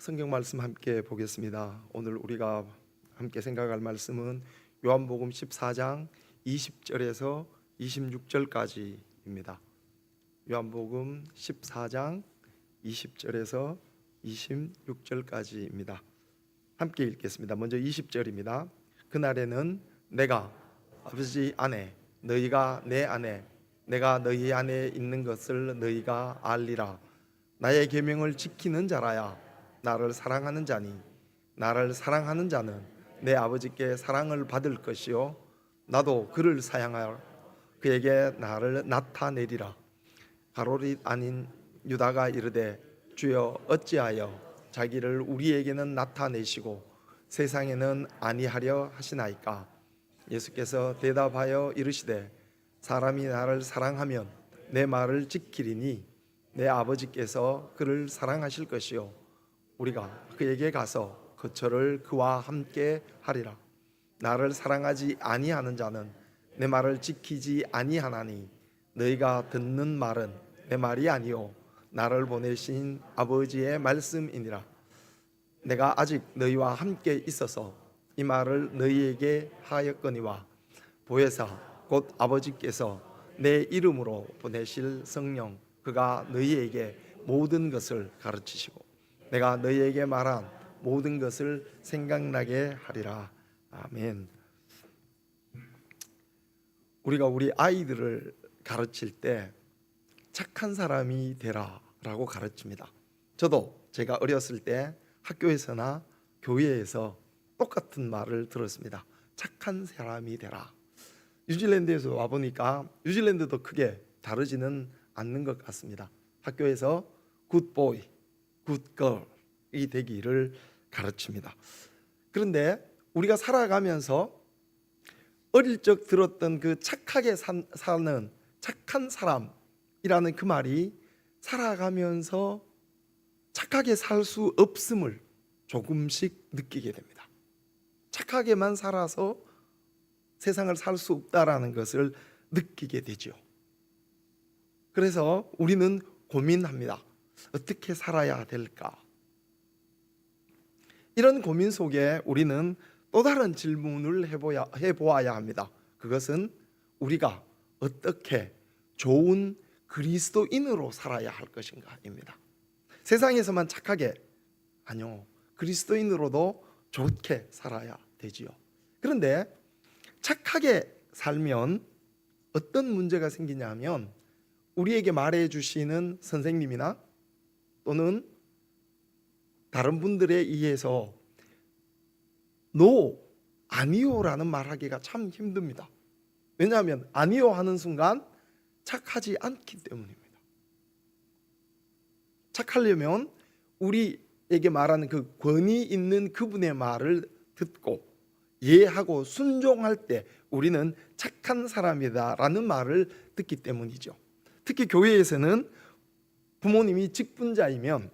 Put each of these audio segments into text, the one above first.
성경 말씀 함께 보겠습니다. 오늘 우리가 함께 생각할 말씀은 요한복음 14장 20절에서 26절까지입니다. 요한복음 14장 20절에서 26절까지입니다. 함께 읽겠습니다. 먼저 20절입니다. 그날에는 내가 아버지 안에 너희가 내 안에 내가 너희 안에 있는 것을 너희가 알리라. 나의 계명을 지키는 자라야 나를 사랑하는 자니 나를 사랑하는 자는 내 아버지께 사랑을 받을 것이요 나도 그를 사랑하여 그에게 나를 나타내리라. 가롯 아닌 유다가 이르되 주여 어찌하여 자기를 우리에게는 나타내시고 세상에는 아니하려 하시나이까. 예수께서 대답하여 이르시되 사람이 나를 사랑하면 내 말을 지키리니 내 아버지께서 그를 사랑하실 것이요 우리가 그에게 가서 거처를 그와 함께 하리라. 나를 사랑하지 아니하는 자는 내 말을 지키지 아니하나니 너희가 듣는 말은 내 말이 아니요 나를 보내신 아버지의 말씀이니라. 내가 아직 너희와 함께 있어서 이 말을 너희에게 하였거니와 보혜사 곧 아버지께서 내 이름으로 보내실 성령 그가 너희에게 모든 것을 가르치시고 내가 너희에게 말한 모든 것을 생각나게 하리라. 아멘. 우리가 우리 아이들을 가르칠 때 착한 사람이 되라 라고 가르칩니다. 저도 제가 어렸을 때 학교에서나 교회에서 똑같은 말을 들었습니다. 착한 사람이 되라. 뉴질랜드에서 와보니까 뉴질랜드도 크게 다르지는 않는 것 같습니다. 학교에서 굿보이, 굿걸이 되기를 가르칩니다. 그런데 우리가 살아가면서 어릴 적 들었던 그 착하게 사는 착한 사람이라는 그 말이 살아가면서 착하게 살 수 없음을 조금씩 느끼게 됩니다. 착하게만 살아서 세상을 살 수 없다라는 것을 느끼게 되죠. 그래서 우리는 고민합니다. 어떻게 살아야 될까? 이런 고민 속에 우리는 또 다른 질문을 해보아야 합니다. 그것은 우리가 어떻게 좋은 그리스도인으로 살아야 할 것인가입니다. 세상에서만 착하게 아니요, 그리스도인으로도 좋게 살아야 되지요. 그런데 착하게 살면 어떤 문제가 생기냐 하면 우리에게 말해 주시는 선생님이나 또는 다른 분들에 의해서 노, 아니요라는 말하기가 참 힘듭니다. 왜냐하면 아니요 하는 순간 착하지 않기 때문입니다. 착하려면 우리에게 말하는 그 권위 있는 그분의 말을 듣고 예하고 순종할 때 우리는 착한 사람이다라는 말을 듣기 때문이죠. 특히 교회에서는 부모님이 직분자이면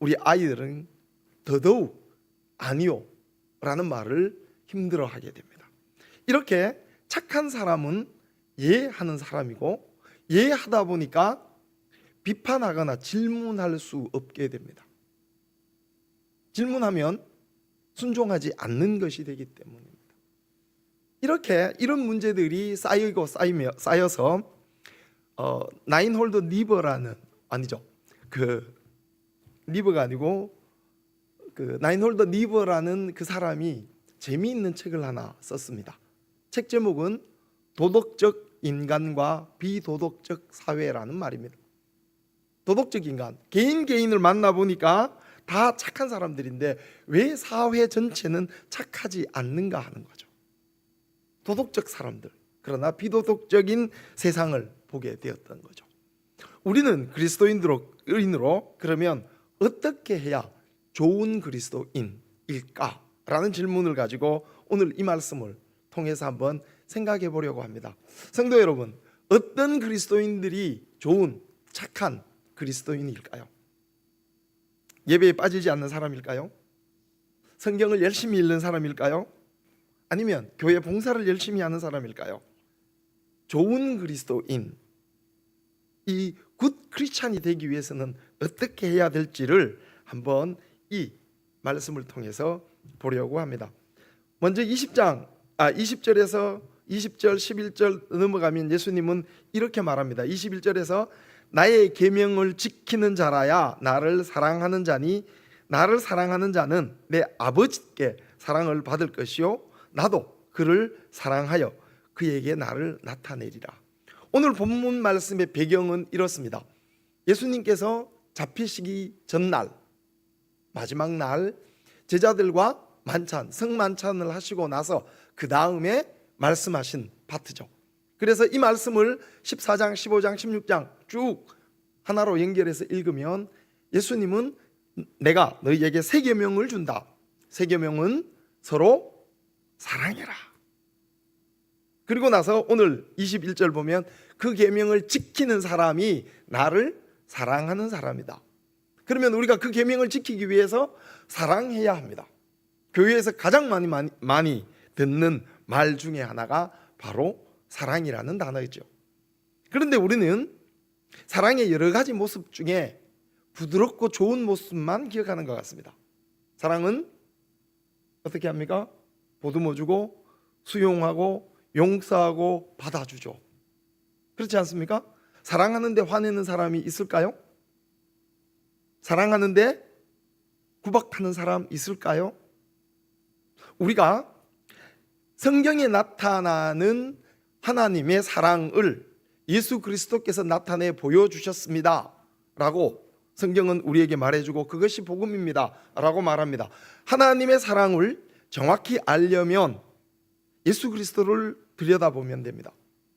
우리 아이들은 더더욱 아니요 라는 말을 힘들어하게 됩니다. 이렇게 착한 사람은 예하는 사람이고 예하다 보니까 비판하거나 질문할 수 없게 됩니다. 질문하면 순종하지 않는 것이 되기 때문입니다. 이런 문제들이 쌓여서 나인홀더 니버라는 리버가 아니고 그 나인홀더 니버라는 그 사람이 재미있는 책을 하나 썼습니다. 책 제목은 도덕적 인간과 비도덕적 사회라는 말입니다. 도덕적 인간, 개인을 만나보니까 다 착한 사람들인데 왜 사회 전체는 착하지 않는가 하는 거죠. 도덕적 사람들, 그러나 비도덕적인 세상을 보게 되었던 거죠. 우리는 그리스도인으로 그러면 어떻게 해야 좋은 그리스도인일까? 라는 질문을 가지고 오늘 이 말씀을 통해서 한번 생각해 보려고 합니다. 성도 여러분, 어떤 그리스도인들이 좋은 착한 그리스도인일까요? 예배에 빠지지 않는 사람일까요? 성경을 열심히 읽는 사람일까요? 아니면 교회 봉사를 열심히 하는 사람일까요? 좋은 그리스도인, 이 굿 크리스찬이 되기 위해서는 어떻게 해야 될지를 한번 이 말씀을 통해서 보려고 합니다. 먼저 20절에서 20절, 11절 넘어가면 예수님은 이렇게 말합니다. 21절에서 나의 계명을 지키는 자라야 나를 사랑하는 자니 나를 사랑하는 자는 내 아버지께 사랑을 받을 것이요 나도 그를 사랑하여 그에게 나를 나타내리라. 오늘 본문 말씀의 배경은 이렇습니다. 예수님께서 잡히시기 전날, 마지막 날 제자들과 성만찬을 하시고 나서 그 다음에 말씀하신 파트죠. 그래서 이 말씀을 14장, 15장, 16장 쭉 하나로 연결해서 읽으면 예수님은 내가 너희에게 새 계명을 준다. 새 계명은 서로 사랑해라. 그리고 나서 오늘 21절 보면 그 계명을 지키는 사람이 나를 사랑하는 사람이다. 그러면 우리가 그 계명을 지키기 위해서 사랑해야 합니다. 교회에서 가장 많이 듣는 말 중에 하나가 바로 사랑이라는 단어이죠. 그런데 우리는 사랑의 여러 가지 모습 중에 부드럽고 좋은 모습만 기억하는 것 같습니다. 사랑은 어떻게 합니까? 보듬어주고 수용하고 용서하고 받아주죠. 그렇지 않습니까? 사랑하는데 화내는 사람이 있을까요? 사랑하는데 구박하는 사람 있을까요? 우리가 성경에 나타나는 하나님의 사랑을 예수 그리스도께서 나타내 보여주셨습니다 라고 성경은 우리에게 말해주고 그것이 복음입니다 라고 말합니다. 하나님의 사랑을 정확히 알려면 예수 그리스도를 들여다보면 됩니다.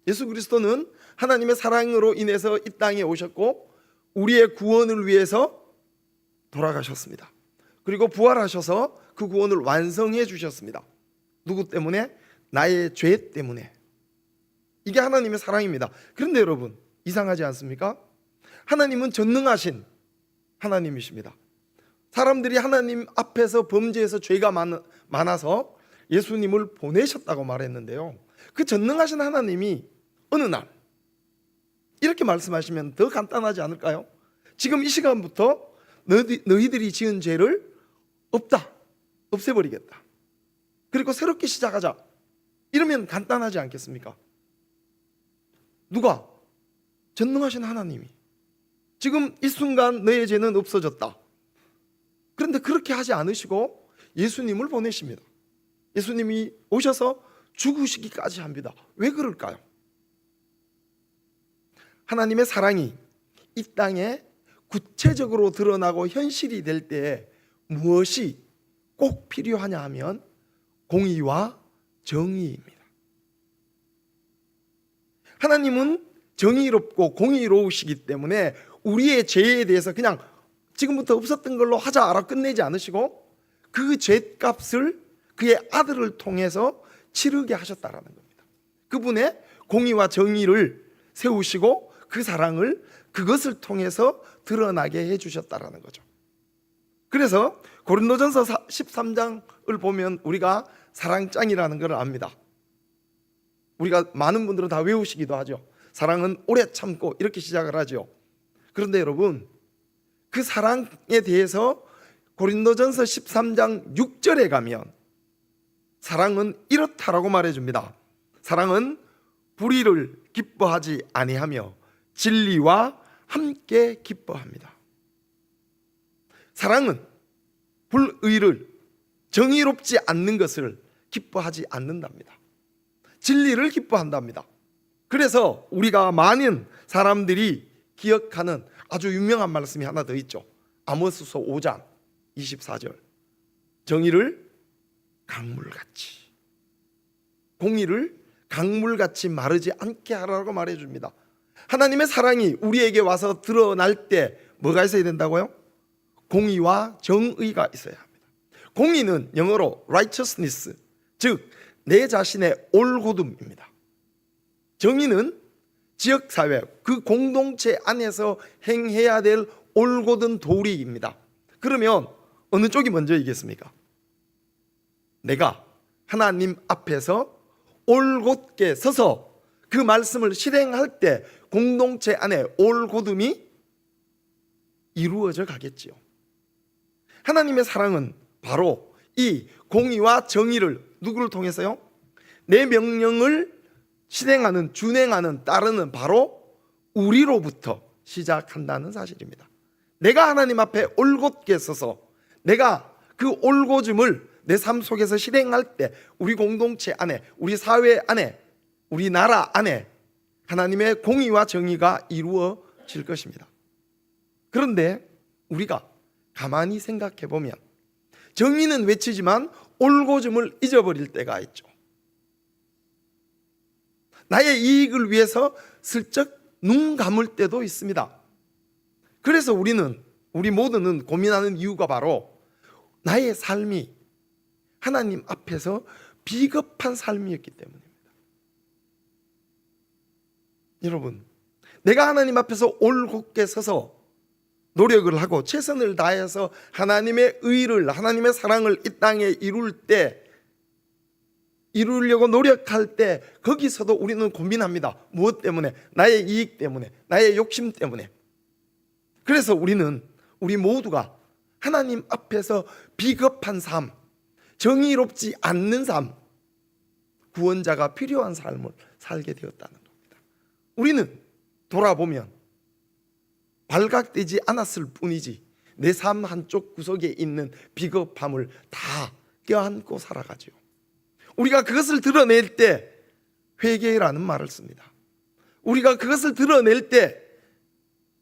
예수 그리스도는 하나님의 사랑으로 인해서 이 땅에 오셨고 우리의 구원을 위해서 돌아가셨습니다. 그리고 부활하셔서 그 구원을 완성해 주셨습니다. 누구 때문에? 나의 죄 때문에. 이게 하나님의 사랑입니다. 그런데 여러분, 이상하지 않습니까? 하나님은 전능하신 하나님이십니다. 사람들이 하나님 앞에서 범죄해서 죄가 많아서 예수님을 보내셨다고 말했는데요, 그 전능하신 하나님이 어느 날 이렇게 말씀하시면 더 간단하지 않을까요? 지금 이 시간부터 너희들이 지은 죄를 없애버리겠다. 그리고 새롭게 시작하자. 이러면 간단하지 않겠습니까? 누가? 전능하신 하나님이 지금 이 순간 너의 죄는 없어졌다. 그런데 그렇게 하지 않으시고 예수님을 보내십니다. 예수님이 오셔서 죽으시기까지 합니다. 왜 그럴까요? 하나님의 사랑이 이 땅에 구체적으로 드러나고 현실이 될 때에 무엇이 꼭 필요하냐 하면 공의와 정의입니다. 하나님은 정의롭고 공의로우시기 때문에 우리의 죄에 대해서 그냥 지금부터 없었던 걸로 하자 알아 끝내지 않으시고 그 죄값을 그의 아들을 통해서 치르게 하셨다라는 겁니다. 그분의 공의와 정의를 세우시고 그 사랑을 그것을 통해서 드러나게 해주셨다라는 거죠. 그래서 고린도전서 13장을 보면 우리가 사랑장이라는 걸 압니다. 우리가 많은 분들은 다 외우시기도 하죠. 사랑은 오래 참고 이렇게 시작을 하죠. 그런데 여러분, 그 사랑에 대해서 고린도전서 13장 6절에 가면 사랑은 이렇다라고 말해줍니다. 사랑은 불의를 기뻐하지 아니하며 진리와 함께 기뻐합니다. 사랑은 불의를, 정의롭지 않는 것을 기뻐하지 않는답니다. 진리를 기뻐한답니다. 그래서 우리가 많은 사람들이 기억하는 아주 유명한 말씀이 하나 더 있죠. 아모스서 5장 24절. 정의를 강물같이, 공의를 강물같이 마르지 않게 하라고 말해줍니다. 하나님의 사랑이 우리에게 와서 드러날 때 뭐가 있어야 된다고요? 공의와 정의가 있어야 합니다. 공의는 영어로 righteousness, 즉 내 자신의 옳고듬입니다. 정의는 지역사회, 그 공동체 안에서 행해야 될 옳고든 도리입니다. 그러면 어느 쪽이 먼저이겠습니까? 내가 하나님 앞에서 올곧게 서서 그 말씀을 실행할 때 공동체 안에 올곧음이 이루어져 가겠지요. 하나님의 사랑은 바로 이 공의와 정의를 누구를 통해서요? 내 명령을 실행하는, 준행하는, 따르는 바로 우리로부터 시작한다는 사실입니다. 내가 하나님 앞에 올곧게 서서 내가 그 올곧음을 내 삶 속에서 실행할 때 우리 공동체 안에, 우리 사회 안에, 우리 나라 안에 하나님의 공의와 정의가 이루어질 것입니다. 그런데 우리가 가만히 생각해 보면 정의는 외치지만 올곧음을 잊어버릴 때가 있죠. 나의 이익을 위해서 슬쩍 눈 감을 때도 있습니다. 그래서 우리 모두는 고민하는 이유가 바로 나의 삶이 하나님 앞에서 비겁한 삶이었기 때문입니다. 여러분, 내가 하나님 앞에서 올곧게 서서 노력을 하고 최선을 다해서 하나님의 의를, 하나님의 사랑을 이 땅에 이루려고 노력할 때 거기서도 우리는 고민합니다. 무엇 때문에? 나의 이익 때문에, 나의 욕심 때문에. 그래서 우리 모두가 하나님 앞에서 비겁한 삶, 정의롭지 않는 삶, 구원자가 필요한 삶을 살게 되었다는 겁니다. 우리는 돌아보면 발각되지 않았을 뿐이지 내 삶 한쪽 구석에 있는 비겁함을 다 껴안고 살아가죠. 우리가 그것을 드러낼 때 회개라는 말을 씁니다. 우리가 그것을 드러낼 때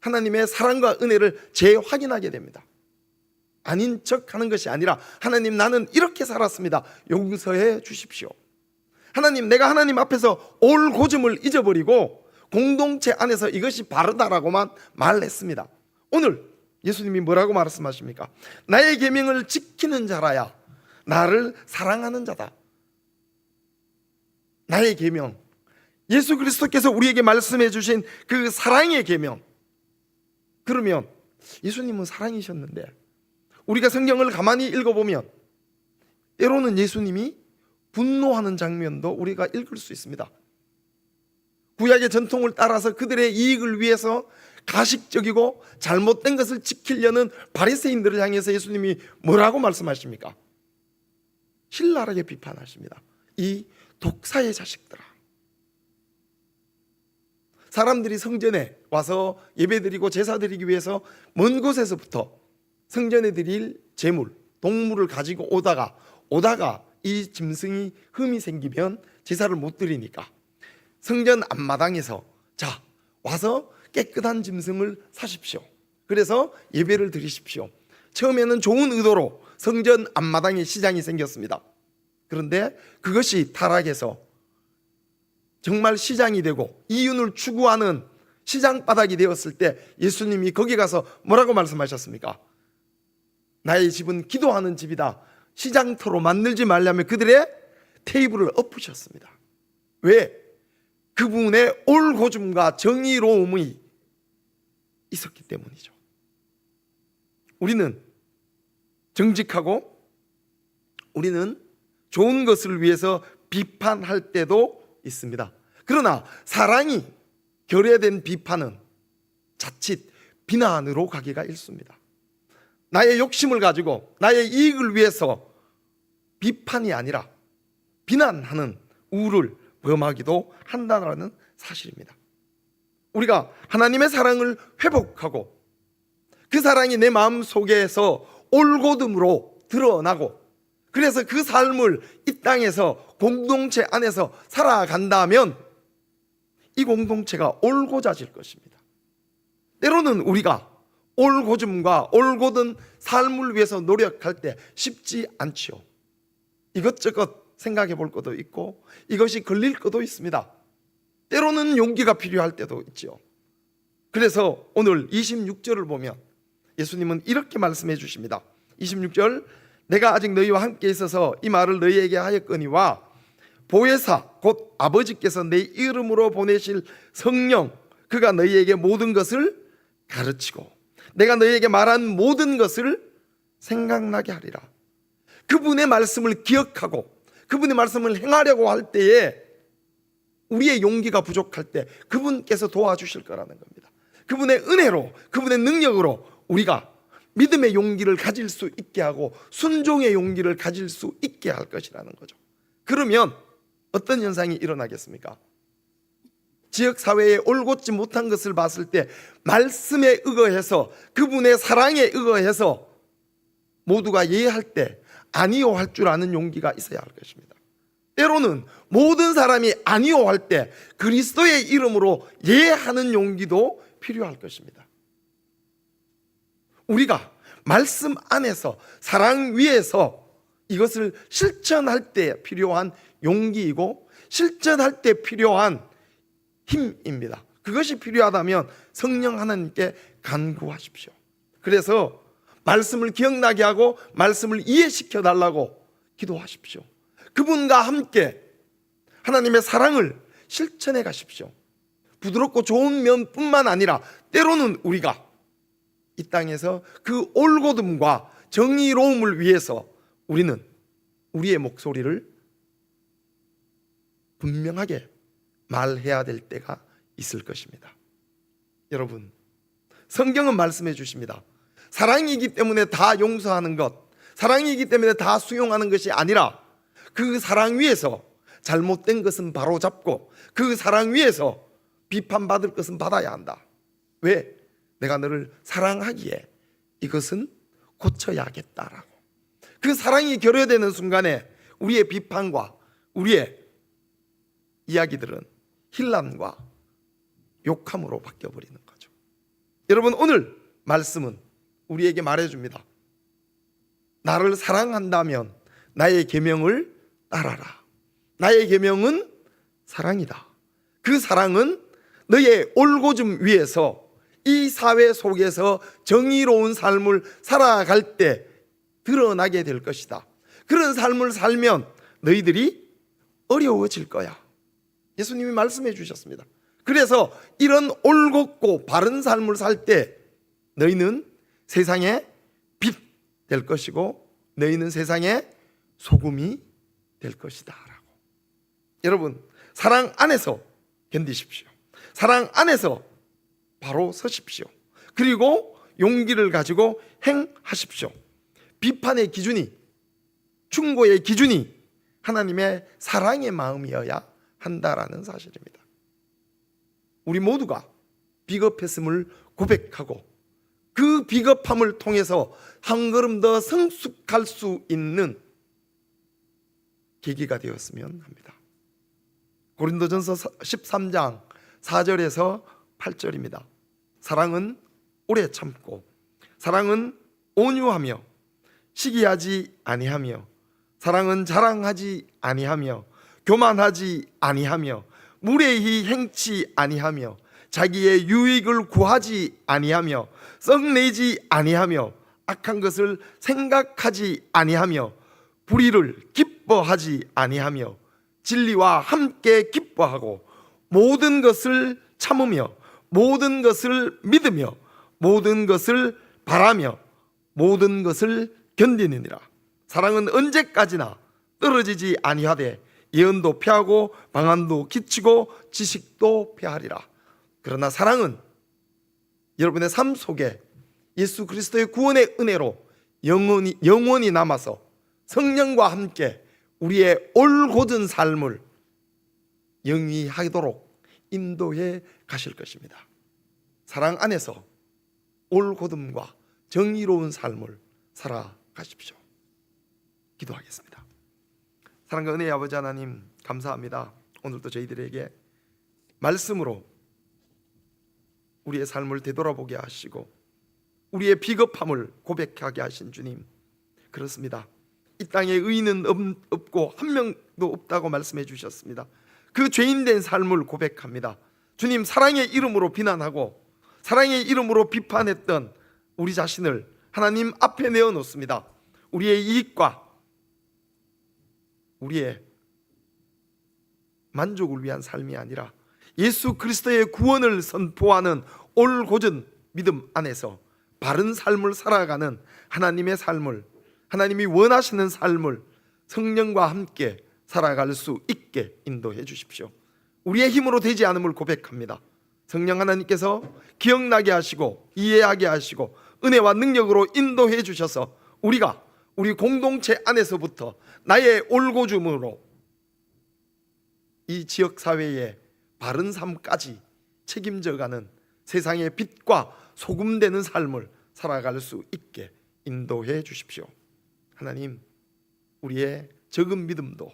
하나님의 사랑과 은혜를 재확인하게 됩니다. 아닌 척하는 것이 아니라 하나님, 나는 이렇게 살았습니다. 용서해 주십시오. 하나님, 내가 하나님 앞에서 올곧음을 잊어버리고 공동체 안에서 이것이 바르다라고만 말했습니다. 오늘 예수님이 뭐라고 말씀하십니까? 나의 계명을 지키는 자라야 나를 사랑하는 자다. 나의 계명, 예수 그리스도께서 우리에게 말씀해 주신 그 사랑의 계명. 그러면 예수님은 사랑이셨는데 우리가 성경을 가만히 읽어보면 때로는 예수님이 분노하는 장면도 우리가 읽을 수 있습니다. 구약의 전통을 따라서 그들의 이익을 위해서 가식적이고 잘못된 것을 지키려는 바리새인들을 향해서 예수님이 뭐라고 말씀하십니까? 신랄하게 비판하십니다. 이 독사의 자식들아. 사람들이 성전에 와서 예배드리고 제사드리기 위해서 먼 곳에서부터 성전에 드릴 제물, 동물을 가지고 오다가 이 짐승이 흠이 생기면 제사를 못 드리니까 성전 앞마당에서 자, 와서 깨끗한 짐승을 사십시오. 그래서 예배를 드리십시오. 처음에는 좋은 의도로 성전 앞마당에 시장이 생겼습니다. 그런데 그것이 타락해서 정말 시장이 되고 이윤을 추구하는 시장 바닥이 되었을 때 예수님이 거기 가서 뭐라고 말씀하셨습니까? 나의 집은 기도하는 집이다. 시장터로 만들지 말라며 그들의 테이블을 엎으셨습니다. 왜? 그분의 올곧음과 정의로움이 있었기 때문이죠. 우리는 정직하고 우리는 좋은 것을 위해서 비판할 때도 있습니다. 그러나 사랑이 결여된 비판은 자칫 비난으로 가기가 일쑤입니다. 나의 욕심을 가지고 나의 이익을 위해서 비판이 아니라 비난하는 우를 범하기도 한다는 사실입니다. 우리가 하나님의 사랑을 회복하고 그 사랑이 내 마음 속에서 올곧음으로 드러나고 그래서 그 삶을 이 땅에서 공동체 안에서 살아간다면 이 공동체가 올곧아질 것입니다. 때로는 우리가 올곧음과 올곧은 삶을 위해서 노력할 때 쉽지 않지요. 이것저것 생각해 볼 것도 있고 이것이 걸릴 것도 있습니다. 때로는 용기가 필요할 때도 있죠. 그래서 오늘 26절을 보면 예수님은 이렇게 말씀해 주십니다. 26절, 내가 아직 너희와 함께 있어서 이 말을 너희에게 하였거니와 보혜사 곧 아버지께서 내 이름으로 보내실 성령 그가 너희에게 모든 것을 가르치고 내가 너희에게 말한 모든 것을 생각나게 하리라. 그분의 말씀을 기억하고 그분의 말씀을 행하려고 할 때에 우리의 용기가 부족할 때 그분께서 도와주실 거라는 겁니다. 그분의 은혜로 그분의 능력으로 우리가 믿음의 용기를 가질 수 있게 하고 순종의 용기를 가질 수 있게 할 것이라는 거죠. 그러면 어떤 현상이 일어나겠습니까? 지역사회에 올곧지 못한 것을 봤을 때 말씀에 의거해서, 그분의 사랑에 의거해서 모두가 예할 때 아니요 할 줄 아는 용기가 있어야 할 것입니다. 때로는 모든 사람이 아니요 할 때 그리스도의 이름으로 예하는 용기도 필요할 것입니다. 우리가 말씀 안에서 사랑 위에서 이것을 실천할 때 필요한 용기이고 실천할 때 필요한 힘입니다. 그것이 필요하다면 성령 하나님께 간구하십시오. 그래서 말씀을 기억나게 하고 말씀을 이해시켜 달라고 기도하십시오. 그분과 함께 하나님의 사랑을 실천해 가십시오. 부드럽고 좋은 면뿐만 아니라 때로는 우리가 이 땅에서 그 올곧음과 정의로움을 위해서 우리는 우리의 목소리를 분명하게 말해야 될 때가 있을 것입니다. 여러분, 성경은 말씀해 주십니다. 사랑이기 때문에 다 용서하는 것, 사랑이기 때문에 다 수용하는 것이 아니라 그 사랑 위에서 잘못된 것은 바로잡고 그 사랑 위에서 비판받을 것은 받아야 한다. 왜? 내가 너를 사랑하기에 이것은 고쳐야겠다라고. 그 사랑이 결여되는 순간에 우리의 비판과 우리의 이야기들은 힐난과 욕함으로 바뀌어버리는 거죠. 여러분, 오늘 말씀은 우리에게 말해줍니다. 나를 사랑한다면 나의 계명을 따라라. 나의 계명은 사랑이다. 그 사랑은 너의 올곧음 위에서 이 사회 속에서 정의로운 삶을 살아갈 때 드러나게 될 것이다. 그런 삶을 살면 너희들이 어려워질 거야. 예수님이 말씀해 주셨습니다. 그래서 이런 올곧고 바른 삶을 살 때 너희는 세상의 빛 될 것이고 너희는 세상의 소금이 될 것이다 라고. 여러분, 사랑 안에서 견디십시오. 사랑 안에서 바로 서십시오. 그리고 용기를 가지고 행하십시오. 비판의 기준이, 충고의 기준이 하나님의 사랑의 마음이어야 한다라는 사실입니다. 우리 모두가 비겁했음을 고백하고 그 비겁함을 통해서 한 걸음 더 성숙할 수 있는 계기가 되었으면 합니다. 고린도전서 13장 4절에서 8절입니다. 사랑은 오래 참고 사랑은 온유하며 시기하지 아니하며 사랑은 자랑하지 아니하며 교만하지 아니하며 무례히 행치 아니하며 자기의 유익을 구하지 아니하며 썩내지 아니하며 악한 것을 생각하지 아니하며 불의를 기뻐하지 아니하며 진리와 함께 기뻐하고 모든 것을 참으며 모든 것을 믿으며 모든 것을 바라며 모든 것을 견디느니라. 사랑은 언제까지나 떨어지지 아니하되 예언도 폐하고 방언도 기치고 지식도 폐하리라. 그러나 사랑은 여러분의 삶 속에 예수 그리스도의 구원의 은혜로 영원히 남아서 성령과 함께 우리의 올곧은 삶을 영위하도록 인도해 가실 것입니다. 사랑 안에서 올곧음과 정의로운 삶을 살아가십시오. 기도하겠습니다. 사랑과 은혜의 아버지 하나님, 감사합니다. 오늘도 저희들에게 말씀으로 우리의 삶을 되돌아보게 하시고 우리의 비겁함을 고백하게 하신 주님, 그렇습니다. 이 땅에 의인은 없고 한 명도 없다고 말씀해 주셨습니다. 그 죄인된 삶을 고백합니다. 주님, 사랑의 이름으로 비난하고 사랑의 이름으로 비판했던 우리 자신을 하나님 앞에 내어놓습니다. 우리의 이익과 우리의 만족을 위한 삶이 아니라 예수 그리스도의 구원을 선포하는 올곧은 믿음 안에서 바른 삶을 살아가는 하나님의 삶을, 하나님이 원하시는 삶을 성령과 함께 살아갈 수 있게 인도해 주십시오. 우리의 힘으로 되지 않음을 고백합니다. 성령 하나님께서 기억나게 하시고 이해하게 하시고 은혜와 능력으로 인도해 주셔서 우리가 우리 공동체 안에서부터 나의 올고줌으로 이 지역 사회의 바른 삶까지 책임져가는 세상의 빛과 소금 되는 삶을 살아갈 수 있게 인도해 주십시오. 하나님, 우리의 적은 믿음도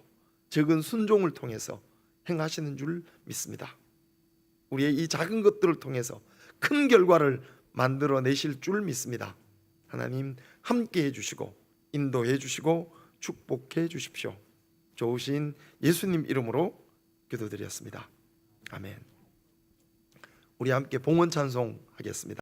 적은 순종을 통해서 행하시는 줄 믿습니다. 우리의 이 작은 것들을 통해서 큰 결과를 만들어내실 줄 믿습니다. 하나님, 함께 해주시고 인도해 주시고 축복해 주십시오. 좋으신 예수님 이름으로 기도드렸습니다. 아멘. 우리 함께 봉헌 찬송 하겠습니다.